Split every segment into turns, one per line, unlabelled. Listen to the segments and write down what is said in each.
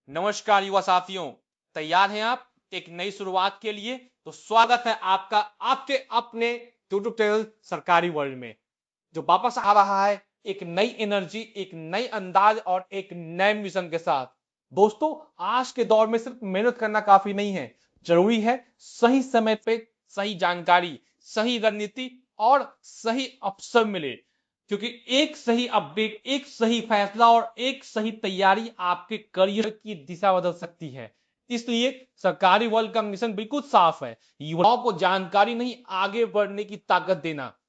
नमस्कार युवा साथियों, तैयार हैं आप एक नई शुरुआत के लिए? तो स्वागत है आपका आपके अपने यूट्यूब चैनल सरकारी वर्ल्ड में, जो वापस आ रहा है एक नई एनर्जी, एक नई अंदाज और एक नए मिशन के साथ। दोस्तों, आज के दौर में सिर्फ मेहनत करना काफी नहीं है, जरूरी है सही समय पे सही जानकारी, सही रणनीति और सही अवसर मिले, क्योंकि एक सही अपडेट, एक सही फैसला और एक सही तैयारी आपके करियर की दिशा बदल सकती है। इसलिए सरकारी वर्ल्ड का मिशन बिल्कुल साफ है, युवाओं को जानकारी नहीं, आगे बढ़ने की ताकत देना।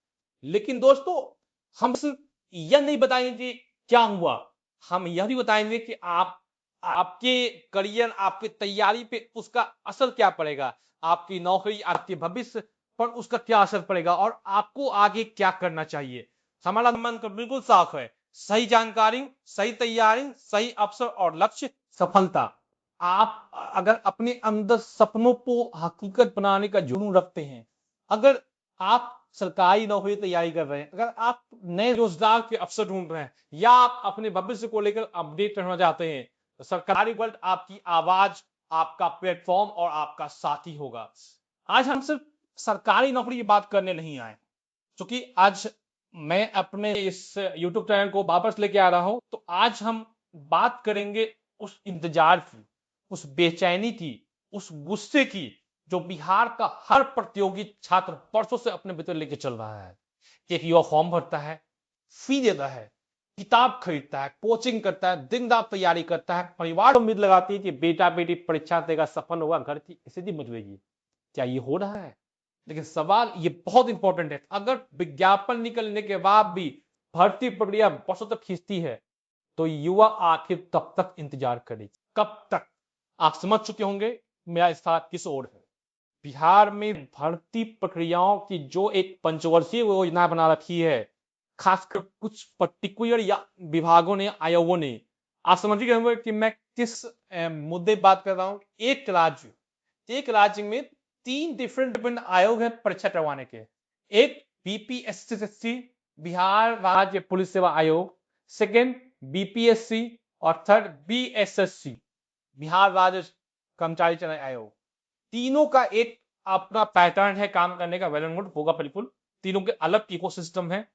लेकिन दोस्तों, हम सिर्फ यह नहीं बताएंगे क्या हुआ, हम यह भी बताएंगे कि आपके करियर, आपकी तैयारी पे उसका असर क्या पड़ेगा, आपकी नौकरी, आपके भविष्य पर उसका क्या असर पड़ेगा और आपको आगे क्या करना चाहिए। हमारा मन तो बिल्कुल साफ है, सही जानकारी, सही तैयारी, सही अवसर और लक्ष्य सफलता। आप अगर अपने अंदर सपनों को हकीकत बनाने का जुनून रखते हैं, अगर आप सरकारी नौकरी की तैयारी कर रहे हैं, अगर आप नए रोजगार के अवसर ढूंढ रहे हैं या आप अपने भविष्य को लेकर अपडेट रहना चाहते हैं, तो सरकारी वर्ल्ड आपकी आवाज, आपका प्लेटफॉर्म और आपका साथी होगा। आज हम सिर्फ सरकारी नौकरी की बात करने नहीं आए, क्योंकि आज मैं अपने इस YouTube चैनल को वापस लेके आ रहा हूं, तो आज हम बात करेंगे उस इंतजार की, उस बेचैनी की, उस गुस्से की, जो बिहार का हर प्रतियोगी छात्र परसों से अपने भीतर लेके चल रहा है। एक युवा फॉर्म भरता है, फी देता है, किताब खरीदता है, कोचिंग करता है, दिन रात तैयारी करता है, परिवार को उम्मीद लगाती है कि बेटा बेटी परीक्षा देगा, सफल होगा, घर की स्थिति मजबूएगी। क्या ये हो रहा है? लेकिन सवाल ये बहुत इंपॉर्टेंट है, अगर विज्ञापन निकलने के बाद भी भर्ती प्रक्रिया वर्षों तक खींचती है, तो युवा आखिर कब तक इंतजार करेगी, कब तक? आप समझ चुके होंगे मेरा स्थान किस ओर है। बिहार में भर्ती प्रक्रियाओं की जो एक पंचवर्षीय योजना बना रखी है, खासकर कुछ पर्टिकुलर या विभागों ने, आयोगों ने। आप समझिए होंगे कि मैं किस मुद्दे बात कर रहा हूं। एक राज्य में तीन डिफरेंट आयोग हैं परीक्षा करवाने के। एक बीपीएससी, बिहार राज्य पुलिस सेवा आयोग, सेकेंड बीपीएससी और थर्ड बीएसएससी, बिहार राज्य कर्मचारी चयन आयोग। तीनों का एक अपना पैटर्न है काम करने का, वेल एंड गुड होगा बिल्कुल। तीनों के अलग इकोसिस्टम है।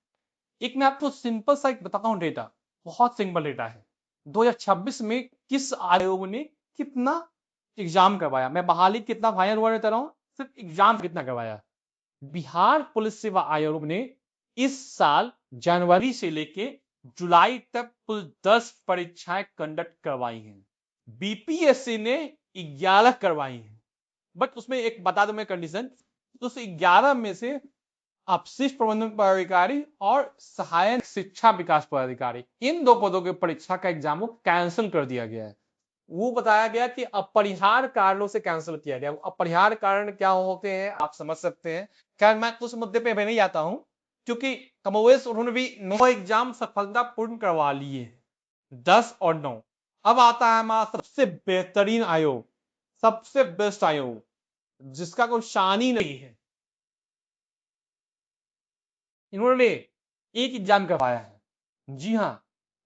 एक मैं आपको सिंपल सा एक बताता हूं डेटा, बहुत सिंपल डेटा है। 2026 में किस आयोग ने कितना एग्जाम करवाया, मैं बहाली कितना फाइनल हुआ रहता रहा हूं, सिर्फ एग्जाम कितना करवाया। बिहार पुलिस सेवा आयोग ने इस साल जनवरी से लेके जुलाई तक कुल 10 परीक्षाएं कंडक्ट करवाई हैं। बीपीएससी ने 11 करवाई हैं। बट उसमें एक बता दूं मैं कंडीशन, उस 11 में से अपशिष्ट प्रबंधन पदाधिकारी और सहायक शिक्षा विकास पदाधिकारी, इन दो पदों की परीक्षा का एग्जाम को कैंसिल कर दिया गया है। वो बताया गया कि अपरिहार्य कारणों से कैंसिल किया गया। अपरिहार्य कारण क्या होते हैं आप समझ सकते हैं। खैर, मैं उस मुद्दे पे नहीं आता हूं, क्योंकि कमोवेश उन्होंने भी 9 एग्जाम सफलतापूर्ण करवा लिए, 10 और 9। अब आता है हमारा सबसे बेहतरीन आयोग, सबसे बेस्ट आयोग, जिसका कोई शान ही नहीं है। इन्होंने एक एग्जाम करवाया है, जी हाँ,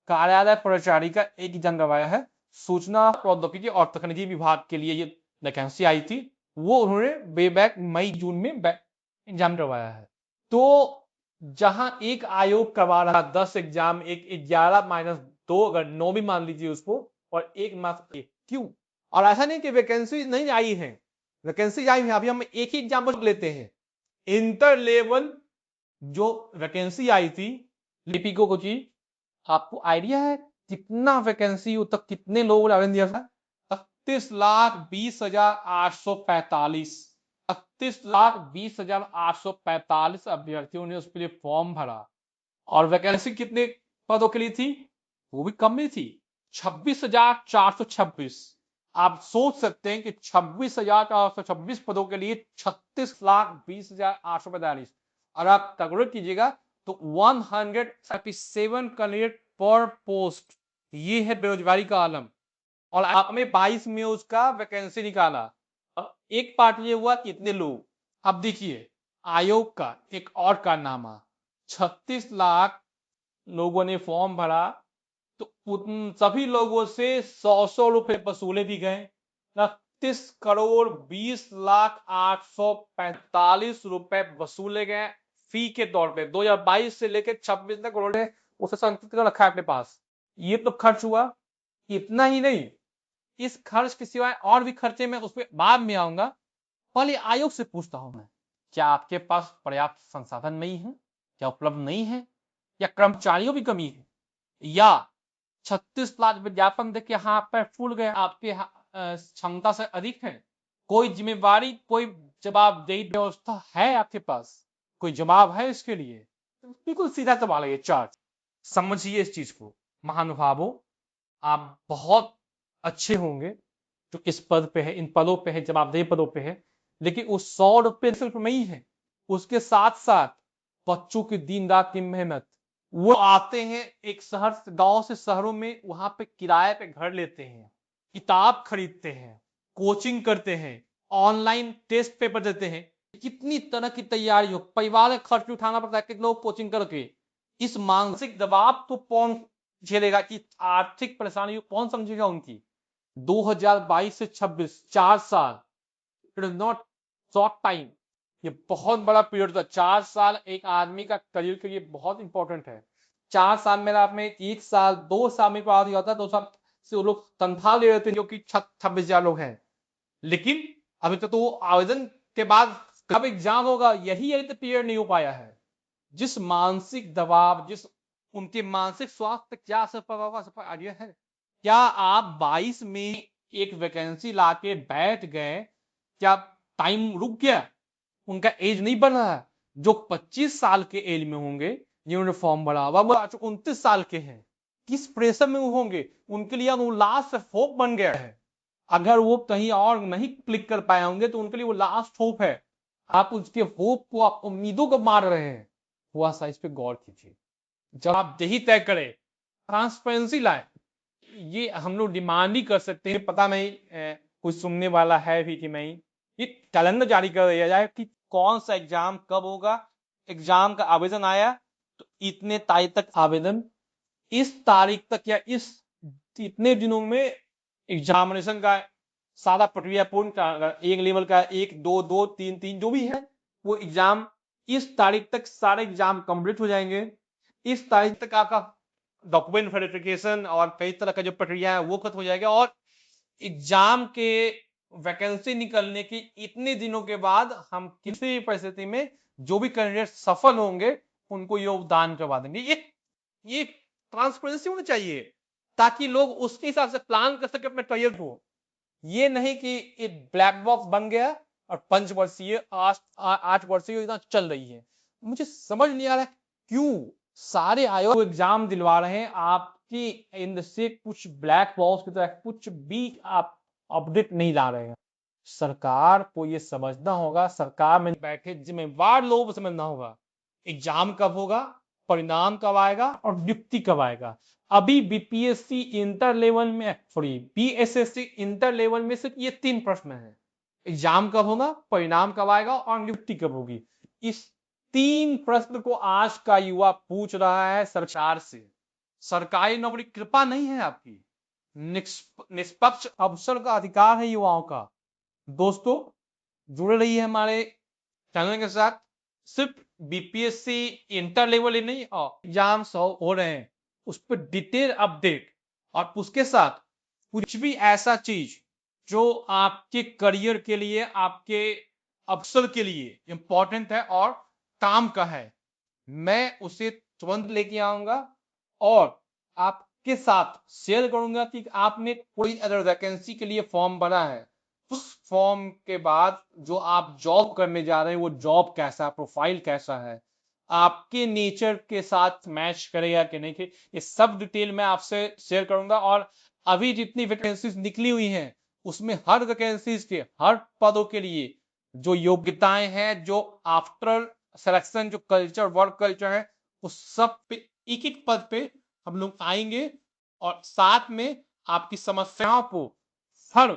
कार्यालय प्राचार्य का एक एग्जाम करवाया है। सूचना प्रौद्योगिकी और तकनीकी विभाग के लिए ये वैकेंसी आई थी, वो उन्होंने वे बैक मई जून में एग्जाम करवाया है। तो जहां एक आयोग करवा रहा 10 एग्जाम, एक 11 माइनस 2, अगर 9 भी मान लीजिए उसको, और एक मात्र एक, क्यों? और ऐसा नहीं कि वैकेंसी नहीं आई है, वैकेंसी आई है। अभी हम एक ही एग्जाम्पल लेते हैं, इंटर लेवल जो वैकेंसी आई थी लिपिको को की, आपको आइडिया है कितना वैकेंसी तक कितने लोगों ने आवेदन दिया था? 31,20,845, 31,20,845 अभ्यर्थियों ने उसके लिए फॉर्म भरा। और वैकेंसी कितने पदों के लिए थी? वो भी कम में थी, 26,426। आप सोच सकते हैं कि 26,426 पदों के लिए 36,20,845, और आप कैलकुलेट कीजिएगा तो 137 कैंडिडेट पर पोस्ट। ये है बेरोजगारी का आलम। और आपने 22 में उसका वैकेंसी निकाला, एक पार्ट ये हुआ कि इतने लोग। अब देखिए आयोग का एक और कारनामा, 36 लाख लोगों ने फॉर्म भरा, तो उन सभी लोगों से 100 रुपए वसूले भी गए। 29,20,08,45 रुपए वसूले गए फी के तौर पे। 2022 से लेकर 26 तक उन्होंने उसे संचित कर रखा है अपने पास। ये तो खर्च हुआ। इतना ही नहीं, इस खर्च के सिवाय और भी खर्चे में उस पर बाद में आऊंगा। पहले आयोग से पूछता हूं मैं, क्या आपके पास पर्याप्त संसाधन नहीं है, क्या उपलब्ध नहीं है, या कर्मचारियों की कमी है, या 36 लाख विज्ञापन देके हाँ पर फूल गए, आपके क्षमता से अधिक है। कोई जिम्मेवारी, कोई जवाबदेही व्यवस्था है आपके पास? कोई जवाब है इसके लिए? बिल्कुल सीधा सवाल है ये। चार्ज समझिए इस चीज को महानुभावों, आप बहुत अच्छे होंगे जो इस पद पे है, इन पदों पे है, जवाबदेही पदों पे है, लेकिन उस 100 रुपये सिर्फ नहीं है, उसके साथ साथ बच्चों की दिन रात की मेहनत। वो आते हैं एक शहर से, गांव से शहरों में, वहां पे किराए पे घर लेते हैं, किताब खरीदते हैं, कोचिंग करते हैं, ऑनलाइन टेस्ट पेपर देते हैं। कितनी तरह की तैयारी हो, परिवार का खर्च उठाना पड़ता है, कितने लोग कोचिंग करके। इस मानसिक दबाव को कौन झेलेगा, कि आर्थिक परेशानी कौन समझेगा उनकी। 2022 से 26, 4 साल, it is not short time. ये बहुत बड़ा पीरियड था। 4 साल एक आदमी का करियर के लिए बहुत इंपॉर्टेंट है। 4 साल में आप में 1 साल 2 साल में पास होता है, 2 साल से वो लोग तनख्वाह ले रहे थे, जो कि 26,000 लोग हैं। लेकिन अभी तक तो वो आवेदन के बाद कब एग्जाम होगा, यही अभी तक क्लियर नहीं हो पाया है। जिस मानसिक दबाव, जिस उनके मानसिक स्वास्थ्य क्या असर पड़ा होगा, सबका आइडिया है? क्या आप 22 में एक वैकेंसी लाके बैठ गए, क्या टाइम रुक गया? उनका एज नहीं बढ़ रहा है। जो 25 साल के एज में होंगे जिन्होंने फॉर्म भरा हुआ, वो 29 साल के हैं। किस प्रेशर में वो होंगे? उनके लिए वो लास्ट होप बन गया है। अगर वो कहीं और नहीं क्लिक कर पाए होंगे तो उनके लिए वो लास्ट होप है। आप उसके होप को, आप उम्मीदों को मार रहे हैं। हुआ सा इस पे गौर कीजिए। जब आप यही तय करें, ट्रांसपेरेंसी लाए, ये हम लोग डिमांड ही कर सकते हैं। पता नहीं कुछ सुनने वाला है भी कि नहीं। ये कैलेंडर जारी कर दिया जाए कि कौन सा एग्जाम कब होगा। एग्जाम का आवेदन आया तो इतने तारीख तक आवेदन, इस तारीख तक या इस इतने दिनों में एग्जामिनेशन का सारा प्रक्रिया पूर्ण, एक लेवल का 1 2 2 3 3 जो भी है वो एग्जाम, इस तारीख तक सारे एग्जाम कंप्लीट हो जाएंगे। इस तारीख तक आपका डॉक्यूमेंट वेरिफिकेशन और कई तरह का जो प्रक्रिया है वो खत्म हो जाएगा। और एग्जाम के वैकेंसी निकलने की इतने दिनों के बाद हम किसी भी परिस्थिति में जो भी कैंडिडेट सफल होंगे उनको योगदान करवा देंगे। ये ट्रांसपेरेंसी होनी चाहिए, ताकि लोग उसके हिसाब से प्लान कर सके अपने करियर को। ये नहीं कि ये ब्लैक बॉक्स बन गया और 5 वर्षीय 8 वर्षीय योजना चल रही है। मुझे समझ नहीं आ रहा है क्यों सारे आयोग एग्जाम दिलवा रहे हैं, आपकी इन से कुछ ब्लैक बॉक्स की तरह कुछ भी आप अपडेट नहीं ला रहे हैं। सरकार को ये समझना होगा, सरकार में बैठे जिम्मेवार लोगों को समझना होगा, एग्जाम कब होगा, परिणाम कब आएगा और नियुक्ति कब आएगा। अभी बीपीएससी इंटर लेवल में, सॉरी बीएसएससी इंटर लेवल में सिर्फ ये 3 प्रश्न है। एग्जाम कब होगा, परिणाम कब आएगा और नियुक्ति कब होगी। इस 3 प्रश्न को आज का युवा पूछ रहा है सरकार से। सरकारी नौकरी कृपा नहीं है आपकी, निष्पक्ष अवसर का अधिकार है युवाओं का। दोस्तों जुड़े रहिए हमारे चैनल के साथ। सिर्फ बीपीएससी इंटर लेवल ही नहीं, एग्जाम हो रहे हैं उस पर डिटेल अपडेट, और उसके साथ कुछ भी ऐसा चीज जो आपके करियर के लिए, आपके अवसर के लिए इंपॉर्टेंट है और काम का है, मैं उसे तुरंत लेके आऊंगा और आपके साथ शेयर करूंगा कि आपने कोई अदर वैकेंसी के लिए फॉर्म भरा है, उस फॉर्म के बाद जो आप जॉब करने जा रहे हैं वो जॉब कैसा, प्रोफाइल कैसा है, आपके नेचर के साथ मैच करेगा कि नहीं, ये सब डिटेल मैं आपसे शेयर करूंगा। और अभी जितनी वैकेंसीज निकली हुई हैं उसमें हर वैकेंसीज के हर पदों के लिए जो योग्यताएं हैं, जो आफ्टर सिलेक्शन जो कल्चर, वर्क कल्चर है, उस सब पे एक एक पद पे हम लोग आएंगे और साथ में आपकी समस्याओं को हर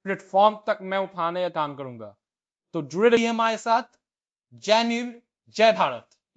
प्लेटफॉर्म तक मैं उठाने का काम करूंगा। तो जुड़े रहिए हमारे साथ। जय नील, जय भारत।